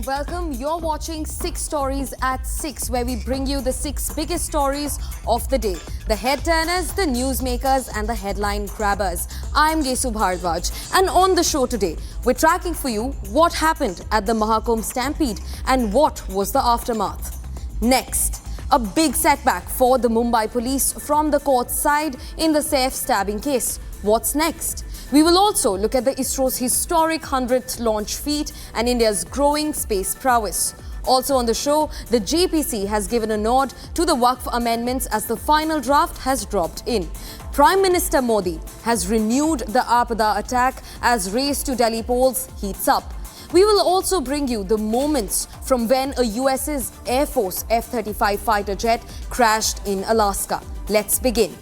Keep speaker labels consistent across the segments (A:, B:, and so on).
A: and welcome. You're watching 6 Stories at 6, where we bring you the 6 biggest stories of the day. The head turners, the newsmakers and the headline grabbers. I'm Desu Bhardwaj, and on the show today, we're tracking for you what happened at the Mahakumbh Stampede and what was the aftermath. Next, a big setback for the Mumbai Police from the court's side in the Saif stabbing case. What's next? We will also look at the ISRO's historic 100th launch feat and India's growing space prowess. Also on the show, the JPC has given a nod to the Wakf amendments as the final draft has dropped in. Prime Minister Modi has renewed the Apada attack as race to Delhi polls heats up. We will also bring you the moments from when a US's Air Force F-35 fighter jet crashed in Alaska. Let's begin.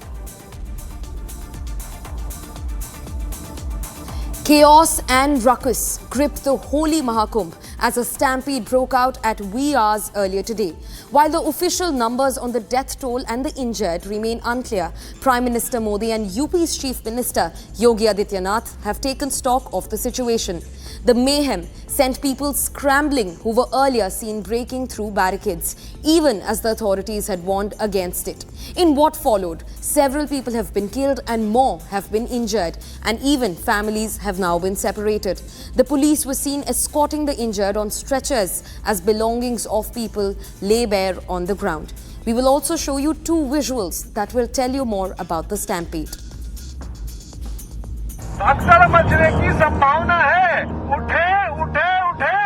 A: Chaos and ruckus gripped the holy Mahakumbh as a stampede broke out at wee hours earlier today. While the official numbers on the death toll and the injured remain unclear, Prime Minister Modi and UP's Chief Minister Yogi Adityanath have taken stock of the situation. The mayhem sent people scrambling who were earlier seen breaking through barricades, even as the authorities had warned against it. In what followed, several people have been killed and more have been injured, and even families have now been separated. The police were seen escorting the injured on stretchers as belongings of people lay bare on the ground. We will also show you 2 visuals that will tell you more about the stampede.
B: भगदड़ मचने की संभावना है। उठे उठे उठे।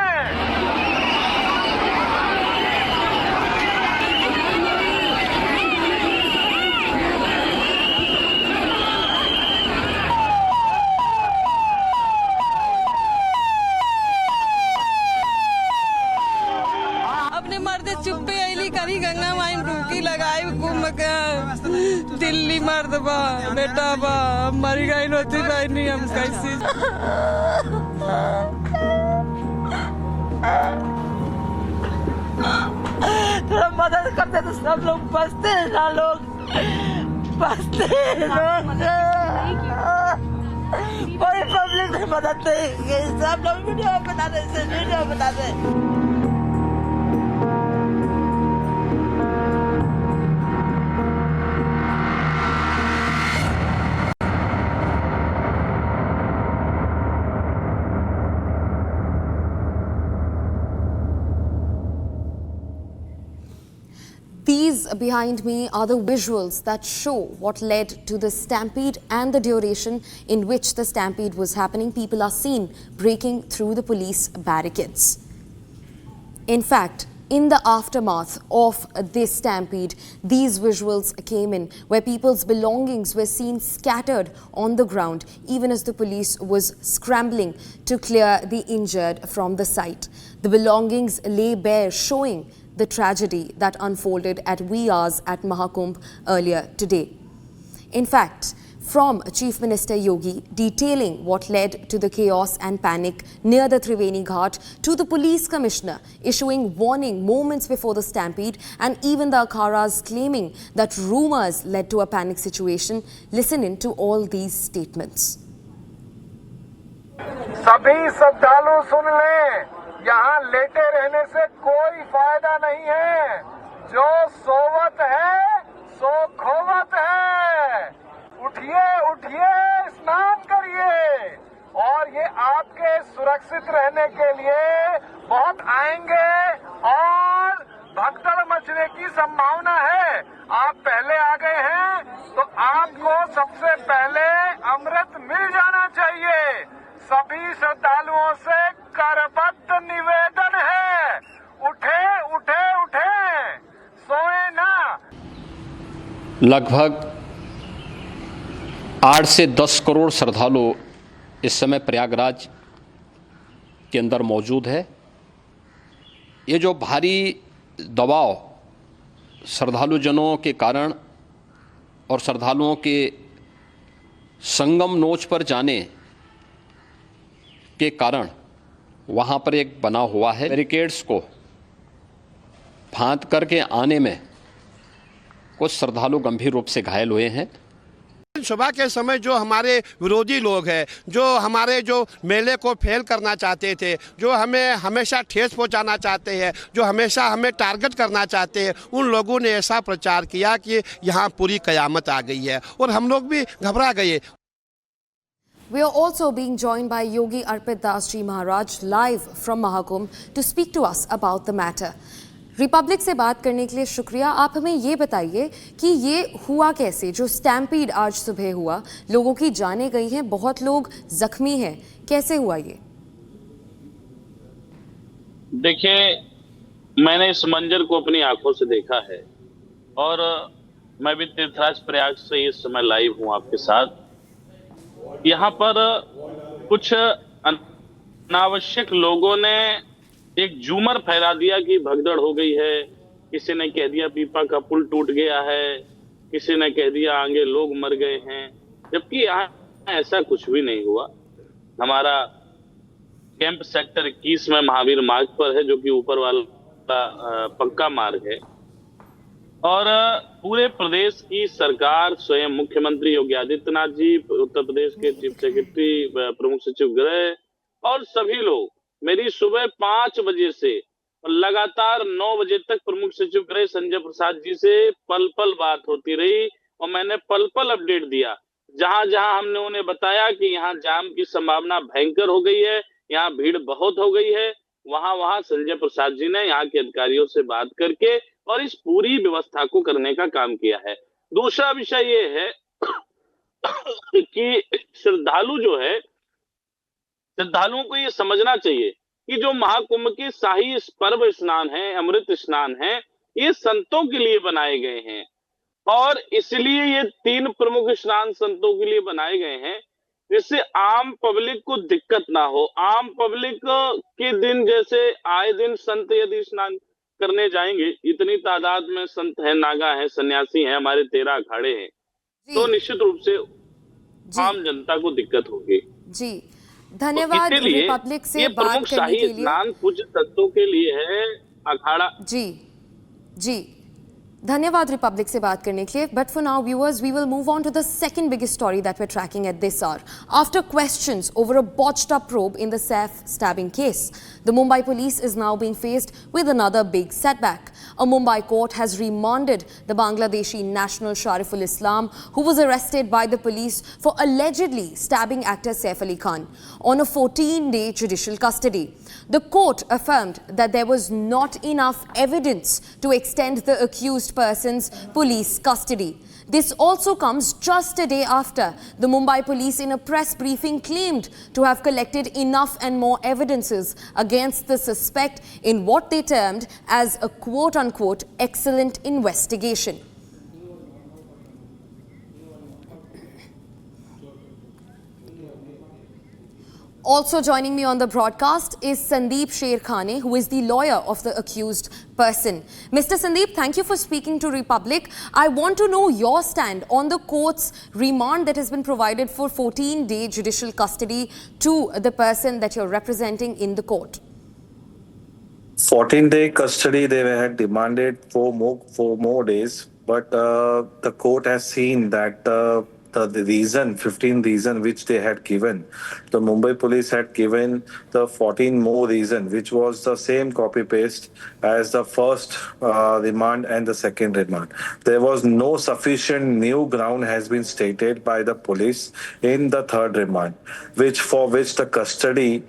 C: अपने मर्द चुप्पे अली करी गंगा माई डुबकी लगाई घूम के दिल्ली मर्द बा बेटा बा मरी गई नोती भाई नहीं हम कैसी थोड़ा मदद करते तो सब लोग बचते हैं ना लोग बचते हैं कोई पब्लिक नहीं मदद नहीं सब लोग वीडियो बना दे
A: These behind me are the visuals that show what led to the stampede and the duration in which the stampede was happening. People are seen breaking through the police barricades. In fact, in the aftermath of this stampede, these visuals came in where people's belongings were seen scattered on the ground, even as the police was scrambling to clear the injured from the site. The belongings lay bare, showing the tragedy that unfolded at wee hours at Mahakumbh earlier today. In fact, from Chief Minister Yogi detailing what led to the chaos and panic near the Triveni Ghat, to the police commissioner issuing warning moments before the stampede, and even the Akharas claiming that rumors led to a panic situation, listen in to all these statements.
B: सभी श्रद्धालु सुन लें, यहाँ लेटे रहने से कोई फायदा नहीं है। जो सोवत है सो खोवत है। उठिए उठिए, स्नान करिए, और ये आपके सुरक्षित रहने के लिए बहुत आएंगे और भगदड़ मचने की संभावना है। आप पहले आ गए हैं तो आपको सबसे पहले अमृत मिल जाना चाहिए। सभी श्रद्धालुओं से करबद्ध निवेदन है, उठे उठे उठे, सोए ना।
D: लगभग 8 से 10 करोड़ श्रद्धालु इस समय प्रयागराज के अंदर मौजूद है। ये जो भारी दबाव श्रद्धालुजनों के कारण और श्रद्धालुओं के संगम नोच पर जाने के कारण वहाँ पर एक बना हुआ है। बैरिकेड्स को फांद करके आने में कुछ श्रद्धालु गंभीर रूप से घायल हुए हैं।
E: विधानसभा के समय जो हमारे विरोधी लोग हैं, जो हमारे जो मेले को फेल करना चाहते थे, जो हमें हमेशा ठेस पहुंचाना चाहते हैं, जो हमेशा हमें टारगेट करना चाहते हैं, उन लोगों ने ऐसा प्रचार किया कि यहाँ पूरी कयामत आ गई है और हम लोग भी घबरा गए।
A: We are also being joined by Yogi Arpit Das Ji Maharaj live from Mahakumbh to speak to us about the matter. Republic से बात करने के लिए शुक्रिया। आप हमें ये बताइए कि ये हुआ कैसे, जो स्टैम्पीड आज सुबह हुआ, लोगों की जानें गई हैं, बहुत लोग जख्मी हैं, कैसे हुआ ये?
F: देखिए, मैंने इस मंजर को अपनी आंखों से देखा है और मैं भी तीर्थराज प्रयाग से इस समय लाइव हूं आपके साथ। यहाँ पर कुछ अनावश्यक लोगों ने एक झूमर फैला दिया कि भगदड़ हो गई है। किसी ने कह दिया पीपा का पुल टूट गया है, किसी ने कह दिया आगे लोग मर गए हैं, जबकि यहाँ ऐसा कुछ भी नहीं हुआ। हमारा कैंप सेक्टर 21 में महावीर मार्ग पर है, जो कि ऊपर वाला पक्का मार्ग है, और पूरे प्रदेश की सरकार, स्वयं मुख्यमंत्री योगी आदित्यनाथ जी, उत्तर प्रदेश के चीफ सेक्रेटरी, प्रमुख सचिव गृह और सभी लोग, मेरी सुबह 5 बजे से लगातार 9 बजे तक प्रमुख सचिव गृह संजय प्रसाद जी से पल पल बात होती रही और मैंने पल पल अपडेट दिया। जहां जहां हमने उन्हें बताया कि यहाँ जाम की संभावना भयंकर हो गई है, यहाँ भीड़ बहुत हो गई है, वहां वहां संजय प्रसाद जी ने यहाँ के अधिकारियों से बात करके और इस पूरी व्यवस्था को करने का काम किया है। दूसरा विषय ये है कि श्रद्धालु जो है, श्रद्धालुओं को ये समझना चाहिए कि जो महाकुंभ के शाही पर्व स्नान है, अमृत स्नान है, ये संतों के लिए बनाए गए हैं और इसलिए ये 3 प्रमुख स्नान संतों के लिए बनाए गए हैं, जिससे आम पब्लिक को दिक्कत ना हो। आम पब्लिक के दिन जैसे आए दिन संत यदि स्नान करने जाएंगे, इतनी तादाद में संत हैं, नागा हैं, सन्यासी हैं, हमारे 13 अखाड़े हैं, तो निश्चित रूप से आम जनता को दिक्कत होगी।
A: जी, धन्यवाद।
F: तो
A: रिपब्लिक से बात करने के लिए
F: स्नान पूज्य तत्वों के लिए है अखाड़ा।
A: जी जी, धन्यवाद रिपब्लिक से बात करने के लिए। But for now, viewers, we will move on to the second biggest story that we're tracking at this hour. After questions over a botched up probe in the Saif stabbing case, the Mumbai Police is now being faced with another big setback. A Mumbai court has remanded the Bangladeshi national Shariful Islam, who was arrested by the police for allegedly stabbing actor Saif Ali Khan, on a 14-day judicial custody. The court affirmed that there was not enough evidence to extend the accused person's police custody. This also comes just a day after the Mumbai Police in a press briefing claimed to have collected enough and more evidences against the suspect in what they termed as a quote-unquote excellent investigation. Also joining me on the broadcast is Sandeep Sherkhane, who is the lawyer of the accused person. Mr. Sandeep, thank you for speaking to Republic. I want to know your stand on the court's remand that has been provided for 14-day judicial custody to the person that you're representing in the court.
G: 14-day custody they had demanded for more days, but the court has seen that the reason, 15 reason which they had given, the Mumbai Police had given the 14 more reason, which was the same copy-paste as the first remand and the second remand. There was no sufficient new ground has been stated by the police in the third remand, for which the custody,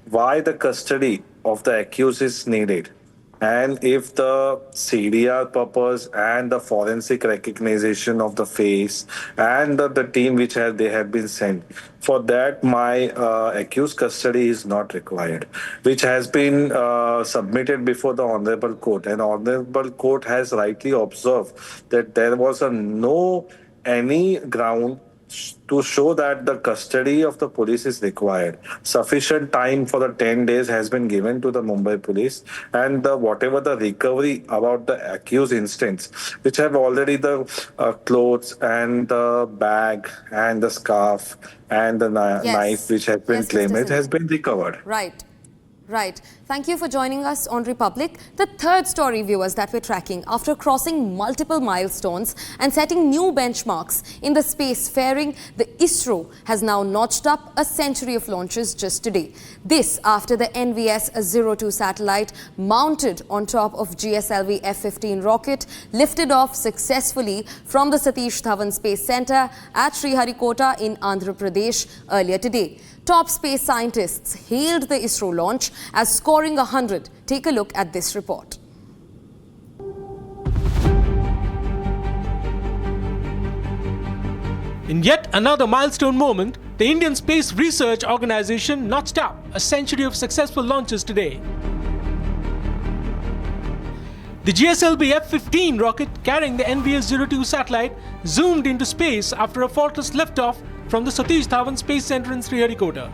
G: why the custody of the accused is needed. And if the CDR purpose and the forensic recognition of the face and the team which they have been sent, for that my accused custody is not required, which has been submitted before the Honorable Court. And Honorable Court has rightly observed that there was any ground to show that the custody of the police is required. Sufficient time for the 10 days has been given to the Mumbai Police, and whatever the recovery about the accused instance, which have already the clothes and the bag and the scarf and the knife which has been claimed, it has been recovered.
A: Right. Thank you for joining us on Republic. The third story, viewers, that we're tracking after crossing multiple milestones and setting new benchmarks in the space faring, the ISRO has now notched up a century of launches just today. This after the NVS-02 satellite mounted on top of GSLV F-15 rocket lifted off successfully from the Satish Dhawan Space Centre at Sriharikota in Andhra Pradesh earlier today. Top space scientists hailed the ISRO launch as scoring 100. Take a look at this report.
H: In yet another milestone moment, the Indian Space Research Organisation notched up a century of successful launches today. The GSLV F-15 rocket carrying the NVS-02 satellite zoomed into space after a faultless liftoff from the Satish Dhawan Space Centre in Sriharikota.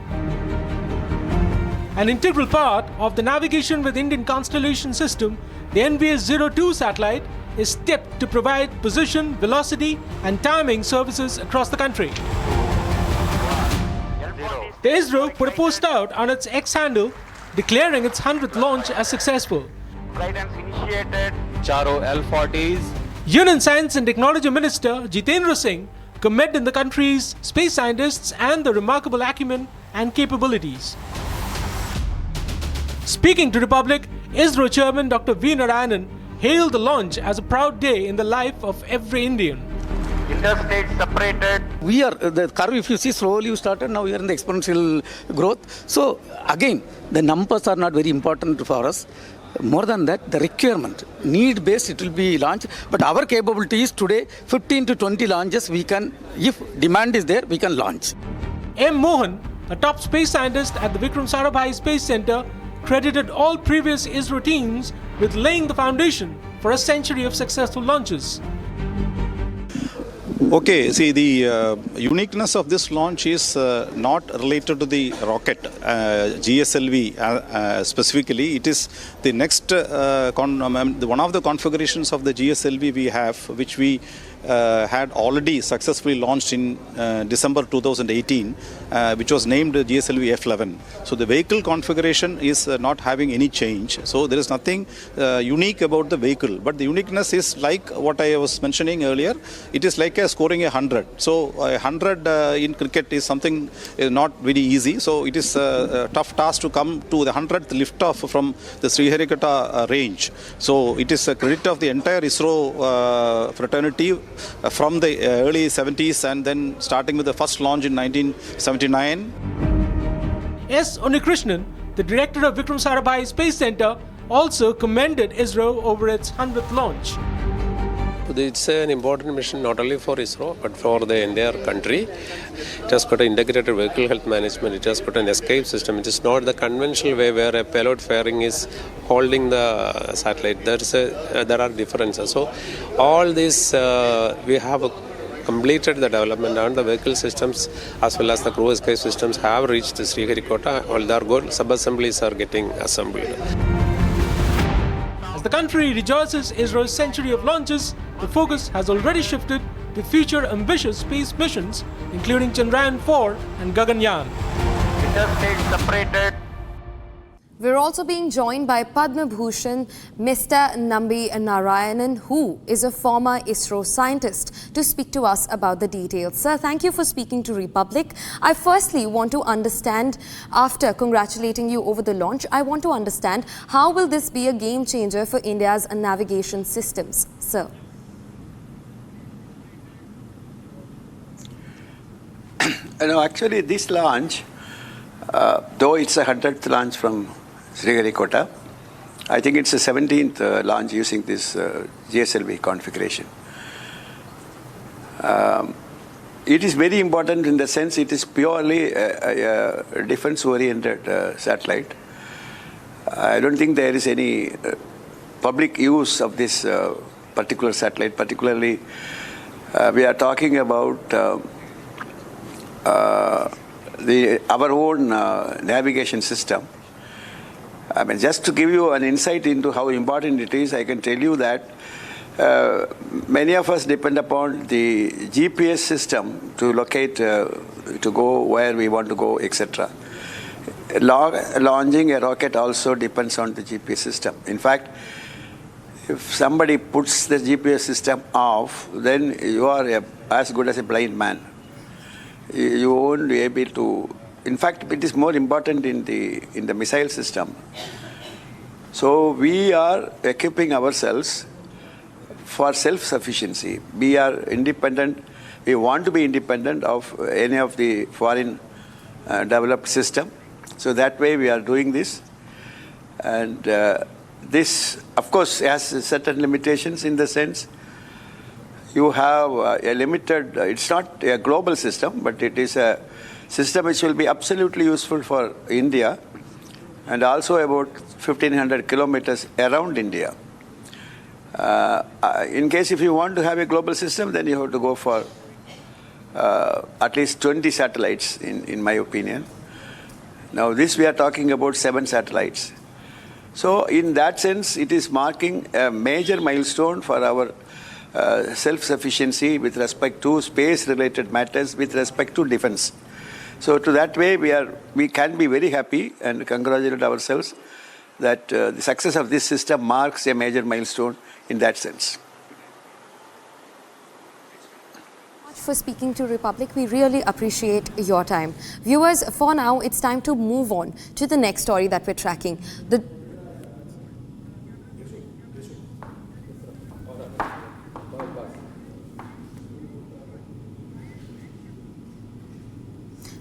H: An integral part of the navigation with Indian constellation system, the NVS-02 satellite is tipped to provide position, velocity and timing services across the country. The ISRO put a post out on its X handle declaring its 100th launch as successful.
I: Guidance initiated. Charo L40s.
H: Union Science and Technology Minister Jitendra Singh commended the country's space scientists and the remarkable acumen and capabilities. Speaking to Republic, ISRO Chairman Dr. V. Narayanan hailed the launch as a proud day in the life of every Indian.
I: Interstate separated.
J: We are, the curve if you see slowly you started, now we are in the exponential growth. So again, the numbers are not very important for us. More than that, the requirement, need based it will be launched, but our capability is today 15 to 20 launches we can, if demand is there, we can launch.
H: M. Mohan, a top space scientist at the Vikram Sarabhai Space Centre, credited all previous ISRO teams with laying the foundation for a century of successful launches.
K: Okay, see, the uniqueness of this launch is not related to the rocket, GSLV specifically. It is the next, one of the configurations of the GSLV we have, which we had already successfully launched in December 2018, which was named GSLV F11. So the vehicle configuration is not having any change. So there is nothing unique about the vehicle. But the uniqueness is like what I was mentioning earlier. It is like scoring 100. So 100 in cricket is something not very easy. So it is a tough task to come to the 100th liftoff from the Sriharikota range. So it is a credit of the entire ISRO fraternity from the early 70s and then starting with the first launch in 1979.
H: S. Unikrishnan, the director of Vikram Sarabhai Space Centre, also commended ISRO over its 100th launch.
L: It's an important mission not only for ISRO but for the entire country. It has got an integrated vehicle health management, it has got an escape system. It is not the conventional way where a payload fairing is holding the satellite. There are differences. So all this we have completed the development and the vehicle systems as well as the crew escape systems have reached Sriharikota. All their good sub-assemblies are getting assembled.
H: As the country rejoices ISRO's century of launches, the focus has already shifted to future ambitious space missions, including Chandrayaan-4 and Gaganyaan.
I: Interstate separated.
A: We're also being joined by Padma Bhushan Mr. Nambi Narayanan, who is a former ISRO scientist, to speak to us about the details. Sir, thank you for speaking to Republic. I firstly want to understand, after congratulating you over the launch, I want to understand how will this be a game changer for India's navigation systems, sir?
M: Actually, this launch, though it's a 100th launch from Sriharikota, I think it's the 17th launch using this GSLV configuration. It is very important in the sense it is purely a defense-oriented satellite. I don't think there is any public use of this particular satellite. Particularly, we are talking about our own navigation system. I mean, just to give you an insight into how important it is, I can tell you that many of us depend upon the GPS system to locate, to go where we want to go, etc. Launching a rocket also depends on the GPS system. In fact, if somebody puts the GPS system off, then you are as good as a blind man. You won't be able to. In fact, it is more important in the missile system. So we are equipping ourselves for self-sufficiency. We are independent. We want to be independent of any of the foreign developed system. So that way we are doing this. And this, of course, has certain limitations in the sense you have a limited, it's not a global system, but it is a system which will be absolutely useful for India and also about 1,500 kilometers around India. In case if you want to have a global system, then you have to go for at least 20 satellites, in my opinion. Now this we are talking about 7 satellites. So in that sense, it is marking a major milestone for our self-sufficiency with respect to space-related matters, with respect to defense. So to that way, we can be very happy and congratulate ourselves that the success of this system marks a major milestone in that sense.
A: For speaking to Republic. We really appreciate your time. Viewers, for now, it's time to move on to the next story that we're tracking.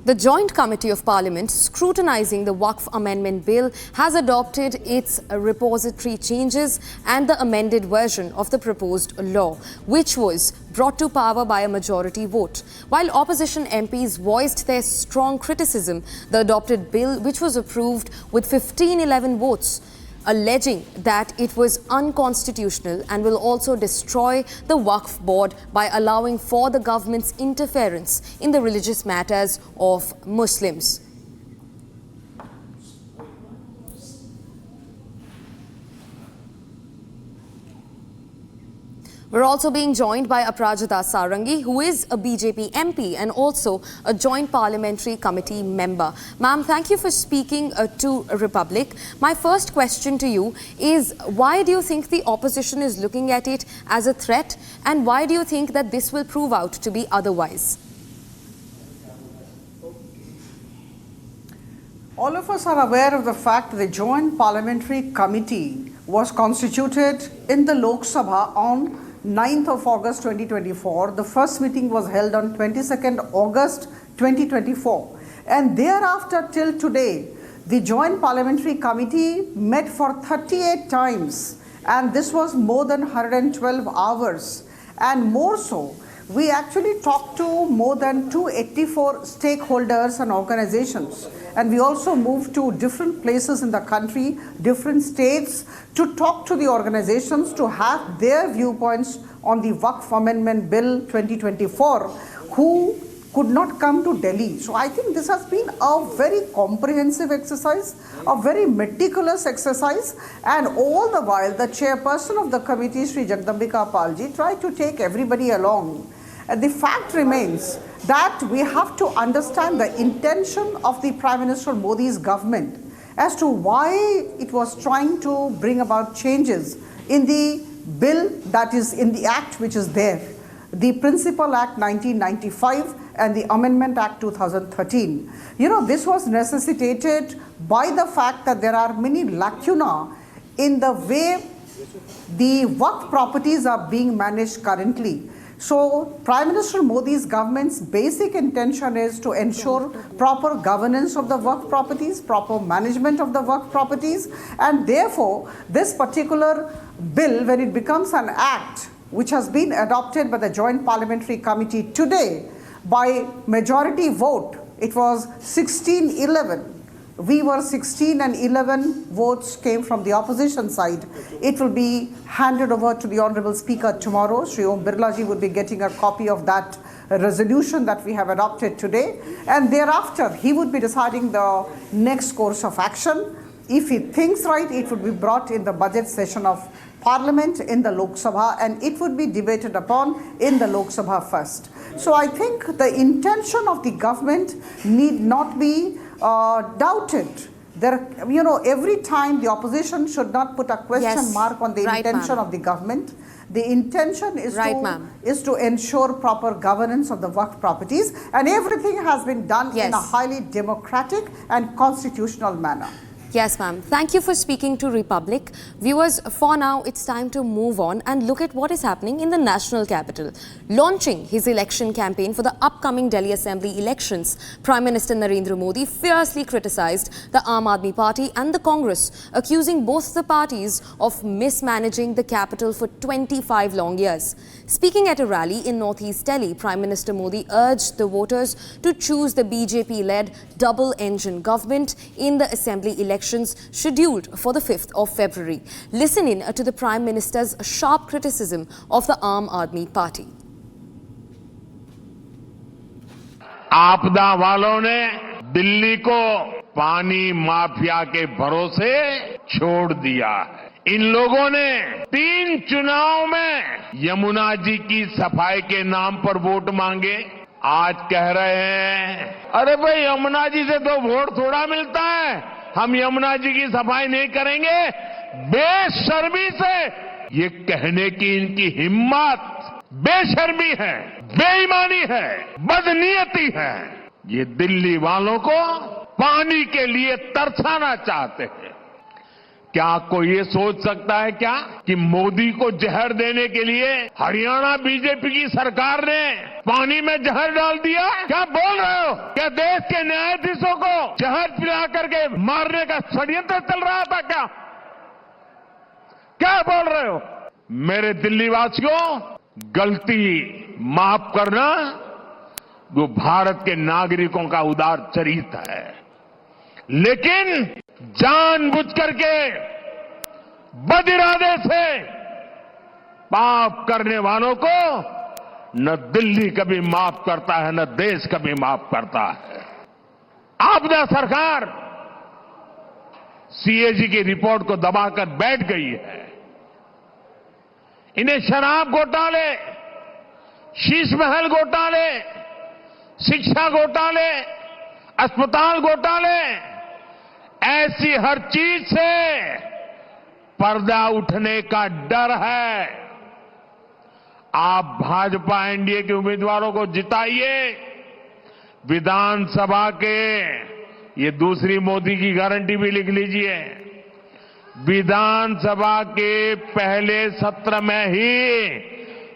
A: The Joint Committee of Parliament scrutinising the Wakf Amendment Bill has adopted its repository changes and the amended version of the proposed law, which was brought to power by a majority vote. While opposition MPs voiced their strong criticism, the adopted bill, which was approved with 1511 votes, alleging that it was unconstitutional and will also destroy the Wakf board by allowing for the government's interference in the religious matters of Muslims. We're also being joined by Aprajita Sarangi, who is a BJP MP and also a Joint Parliamentary Committee member. Ma'am, thank you for speaking to Republic. My first question to you is, why do you think the opposition is looking at it as a threat, and why do you think that this will prove out to be otherwise?
N: All of us are aware of the fact that the Joint Parliamentary Committee was constituted in the Lok Sabha on 9th of August 2024. The first meeting was held on 22nd August 2024. And thereafter till today, the Joint Parliamentary Committee met for 38 times. And this was more than 112 hours. And more so, we actually talked to more than 284 stakeholders and organizations. And we also moved to different places in the country, different states, to talk to the organizations to have their viewpoints on the Wakf Amendment Bill 2024, who could not come to Delhi. So I think this has been a very comprehensive exercise, a very meticulous exercise, and all the while the chairperson of the committee, Sri Jagdambika Palji, tried to take everybody along. And the fact remains that we have to understand the intention of the Prime Minister Modi's government as to why it was trying to bring about changes in the bill, that is in the act which is there, the Principal Act 1995 and the Amendment Act 2013. You know, this was necessitated by the fact that there are many lacuna in the way the Wakf properties are being managed currently. So Prime Minister Modi's government's basic intention is to ensure proper governance of the Wakf properties, proper management of the Wakf properties, and therefore this particular bill, when it becomes an act which has been adopted by the Joint Parliamentary Committee today by majority vote, it was 16-11. We were 16 and 11 votes came from the opposition side. It will be handed over to the Honorable Speaker tomorrow. Shri Om Birlaji would be getting a copy of that resolution that we have adopted today. And thereafter, he would be deciding the next course of action. If he thinks right, it would be brought in the budget session of Parliament in the Lok Sabha, and it would be debated upon in the Lok Sabha first. So I think the intention of the government need not be doubted. Every time the opposition should not put a question mark on the intention of the government. The intention is to ensure proper governance of the Wakf properties, and everything has been done in a highly democratic and constitutional manner.
A: Yes, ma'am. Thank you for speaking to Republic. Viewers, for now, it's time to move on and look at what is happening in the national capital. Launching his election campaign for the upcoming Delhi Assembly elections, Prime Minister Narendra Modi fiercely criticized the Aam Aadmi Party and the Congress, accusing both the parties of mismanaging the capital for 25 long years. Speaking at a rally in northeast Delhi, Prime Minister Modi urged the voters to choose the BJP-led double-engine government in the Assembly elections scheduled for the 5th of February. Listen in to the Prime Minister's sharp criticism of the Aam Aadmi Party.
O: आपदा वालों ने दिल्ली को पानी mafia के भरोसे छोड़ दिया है। इन लोगों ने 3 चुनाव में यमुना जी की सफाई के नाम पर वोट मांगे। आज कह रहे हैं, अरे भाई यमुना जी से तो वोट थोड़ा मिलता है, हम यमुना जी की सफाई नहीं करेंगे। बेशर्मी से ये कहने की इनकी हिम्मत बेशर्मी है, बेईमानी है, बदनीयती है। ये दिल्ली वालों को पानी के लिए तरसाना चाहते हैं। क्या कोई ये सोच सकता है क्या कि मोदी को जहर देने के लिए हरियाणा बीजेपी की सरकार ने पानी में जहर डाल दिया? क्या बोल रहे हो? क्या देश के न्यायाधीशों को जहर पिला करके मारने का षड्यंत्र चल रहा था क्या? क्या बोल रहे हो? मेरे दिल्ली वासियों, गलती माफ करना वो भारत के नागरिकों का उदार चरित्र है, लेकिन जानबूझ करके बदिरादे से पाप करने वालों को न दिल्ली कभी माफ करता है, न देश कभी माफ करता है। आपदा सरकार सीएजी की रिपोर्ट को दबाकर बैठ गई है। इन्हें शराब घोटाले, शीश महल घोटाले, शिक्षा घोटाले, अस्पताल घोटाले, ऐसी हर चीज से पर्दा उठने का डर है। आप भाजपा एनडीए के उम्मीदवारों को जिताइए। विधानसभा के, ये दूसरी मोदी की गारंटी भी लिख लीजिए, विधानसभा के पहले सत्र में ही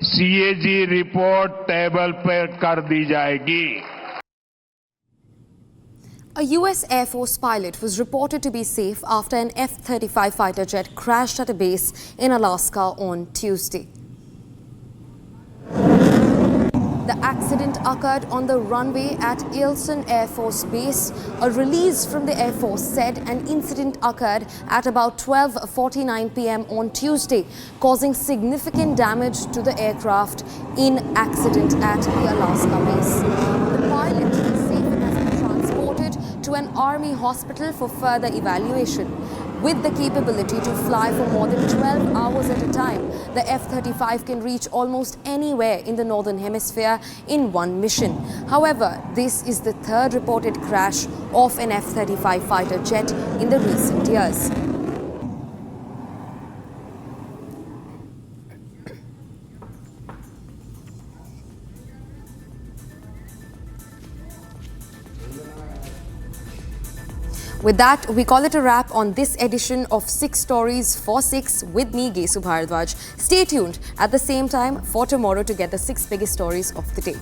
O: सीएजी रिपोर्ट टेबल पर कर दी जाएगी।
A: A US Air Force pilot was reported to be safe after an F-35 fighter jet crashed at a base in Alaska on Tuesday. The accident occurred on the runway at Eielson Air Force Base. A release from the Air Force said an incident occurred at about 12:49 p.m. on Tuesday, causing significant damage to the aircraft in accident at the Alaska base. The pilot is safe and has been transported to an Army hospital for further evaluation. With the capability to fly for more than 12 hours at a time, the F-35 can reach almost anywhere in the Northern Hemisphere in one mission. However, this is the third reported crash of an F-35 fighter jet in the recent years. With that, we call it a wrap on this edition of 6 Stories for 6 with me, Gesu Bharadwaj. Stay tuned at the same time for tomorrow to get the 6 biggest stories of the day.